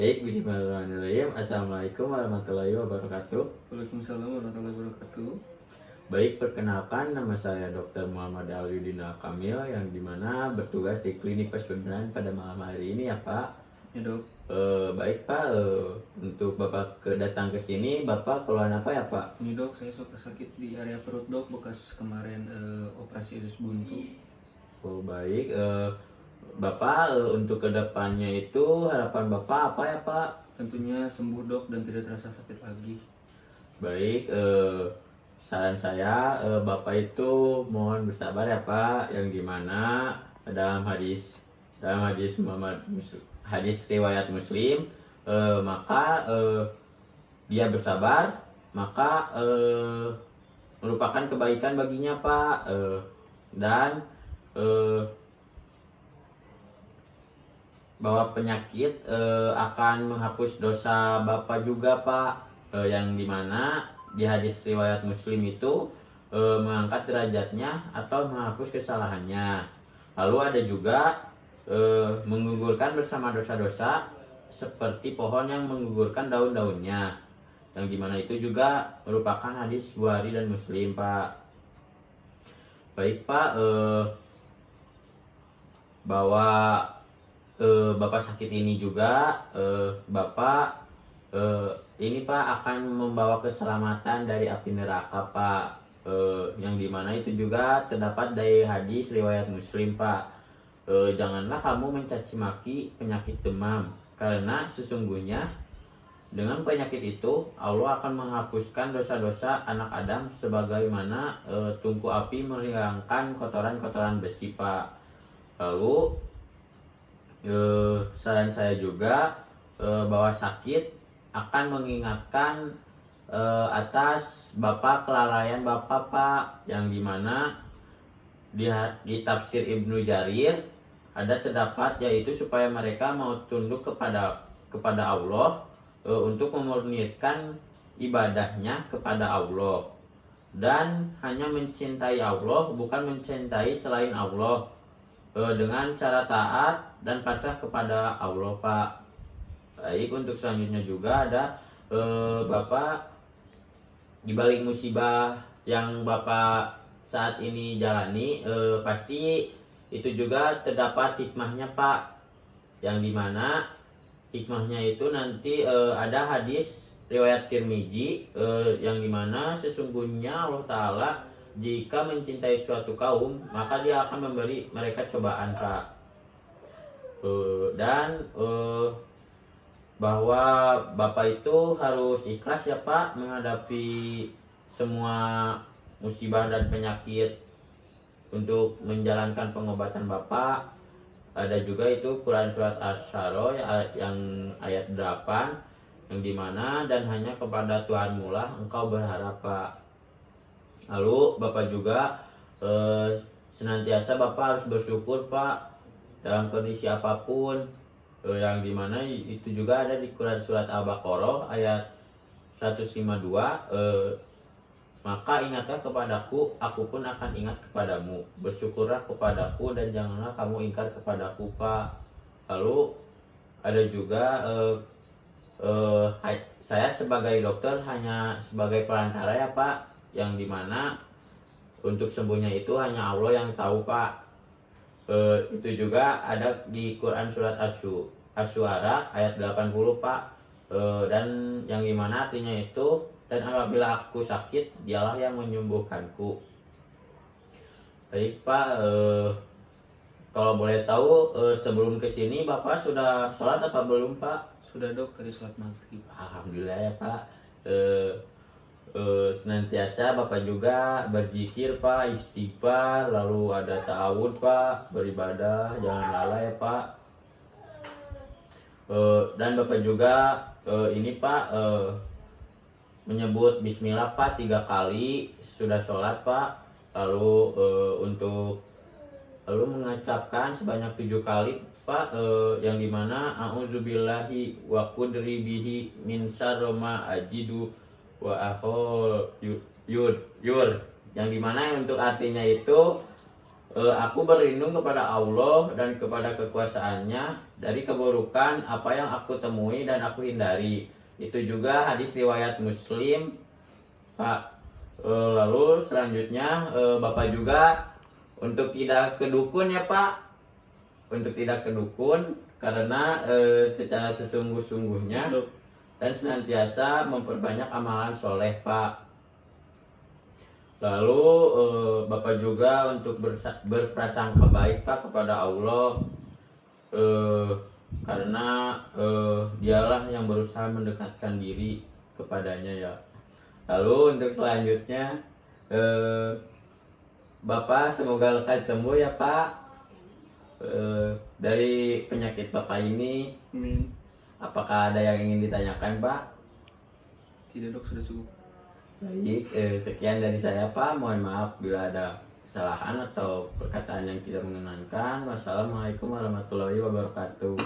Baik, bismillahirrahmanirrahim. Assalamualaikum warahmatullahi wabarakatuh. Waalaikumsalam warahmatullahi wabarakatuh. Baik, perkenalkan nama saya Dr. Muhammad Alwidina Kamil yang dimana bertugas di Klinik Pesugihan pada malam hari ini ya Pak. Ya dok. Baik Pak, untuk Bapak datang ke sini, Bapak keluhan apa ya Pak? Ini dok, saya suka sakit di area perut dok, bekas kemarin operasi usus buntu. Baik, Bapak untuk kedepannya itu harapan Bapak apa ya Pak? Tentunya sembuh dok dan tidak terasa sakit lagi. Baik, saran saya Bapak itu mohon bersabar ya Pak, yang dimana dalam hadis hadis riwayat Muslim, maka dia bersabar maka merupakan kebaikan baginya Pak, dan bahwa penyakit akan menghapus dosa Bapak juga Pak, yang dimana di hadis riwayat Muslim itu mengangkat derajatnya atau menghapus kesalahannya. Lalu ada juga menggugurkan bersama dosa-dosa seperti pohon yang menggugurkan daun-daunnya, yang dimana itu juga merupakan hadis Bukhari dan Muslim Pak. Baik Pak, bahwa Bapak sakit ini juga Bapak ini Pak akan membawa keselamatan dari api neraka Pak, yang dimana itu juga terdapat dari hadis riwayat Muslim Pak. Janganlah kamu mencaci maki penyakit demam, karena sesungguhnya dengan penyakit itu Allah akan menghapuskan dosa-dosa anak Adam sebagaimana tungku api menghilangkan kotoran-kotoran besi Pak. Lalu saran saya juga bahwa sakit akan mengingatkan atas Bapak kelalaian Bapak Pak, yang dimana di tafsir Ibnu Jarir ada terdapat yaitu supaya mereka mau tunduk kepada Allah, untuk memurnikan ibadahnya kepada Allah dan hanya mencintai Allah, bukan mencintai selain Allah, dengan cara taat dan pasrah kepada Allah Pak. Baik, untuk selanjutnya juga ada Bapak di balik musibah yang Bapak saat ini jalani, pasti itu juga terdapat hikmahnya Pak, yang dimana hikmahnya itu nanti ada hadis riwayat Tirmizi, yang dimana sesungguhnya Allah Ta'ala jika mencintai suatu kaum maka dia akan memberi mereka cobaan Pak, dan bahwa Bapak itu harus ikhlas ya Pak menghadapi semua musibah dan penyakit untuk menjalankan pengobatan Bapak. Ada juga itu Quran surat Asy-Syarah yang ayat 8, yang dimana dan hanya kepada Tuhanmu lah engkau berharap Pak. Lalu Bapak juga senantiasa Bapak harus bersyukur Pak dalam kondisi apapun, yang dimana itu juga ada di Quran surat Al-Baqarah ayat 152, maka ingatlah kepadaku, aku pun akan ingat kepadamu. Bersyukurlah kepadaku dan janganlah kamu ingkar kepadaku Pak. Lalu ada juga saya sebagai dokter hanya sebagai perantara ya Pak, yang dimana untuk sembuhnya itu hanya Allah yang tahu Pak. Itu juga ada di Quran surat Asy-Syu'ara ayat 80 Pak, dan yang dimana artinya itu, dan apabila aku sakit dialah yang menyembuhkanku. Baik Pak, kalau boleh tahu sebelum kesini Bapak sudah sholat apa belum Pak? Sudah dok, tadi sholat maghrib. Alhamdulillah ya Pak. Senantiasa Bapak juga berzikir Pak, istighfar, lalu ada ta'awud Pak, beribadah, jangan lalai Pak. Dan Bapak juga ini Pak, menyebut bismillah Pak 3 kali sudah sholat Pak, lalu lalu mengucapkan sebanyak 7 kali Pak, yang dimana a'udzubillahi wa qudri bihi min syarri ma ajidu wa yur, yang dimana untuk artinya itu Aku berlindung kepada Allah dan kepada kekuasaannya dari keburukan apa yang aku temui dan aku hindari. Itu juga hadis riwayat Muslim, Pak. Lalu selanjutnya Bapak juga untuk tidak ke dukun ya Pak. Untuk tidak ke dukun karena secara sesungguh-sungguhnya dan senantiasa memperbanyak amalan soleh Pak. Lalu Bapak juga untuk berprasangka baik Pak kepada Allah, karena dialah yang berusaha mendekatkan diri kepadanya ya. Lalu untuk selanjutnya Bapak semoga lekas sembuh ya Pak dari penyakit Bapak ini. Amin. Apakah ada yang ingin ditanyakan Pak? Tidak dok, sudah cukup. Baik, sekian dari saya Pak. Mohon maaf bila ada kesalahan atau perkataan yang tidak mengenankan. Wassalamualaikum warahmatullahi wabarakatuh.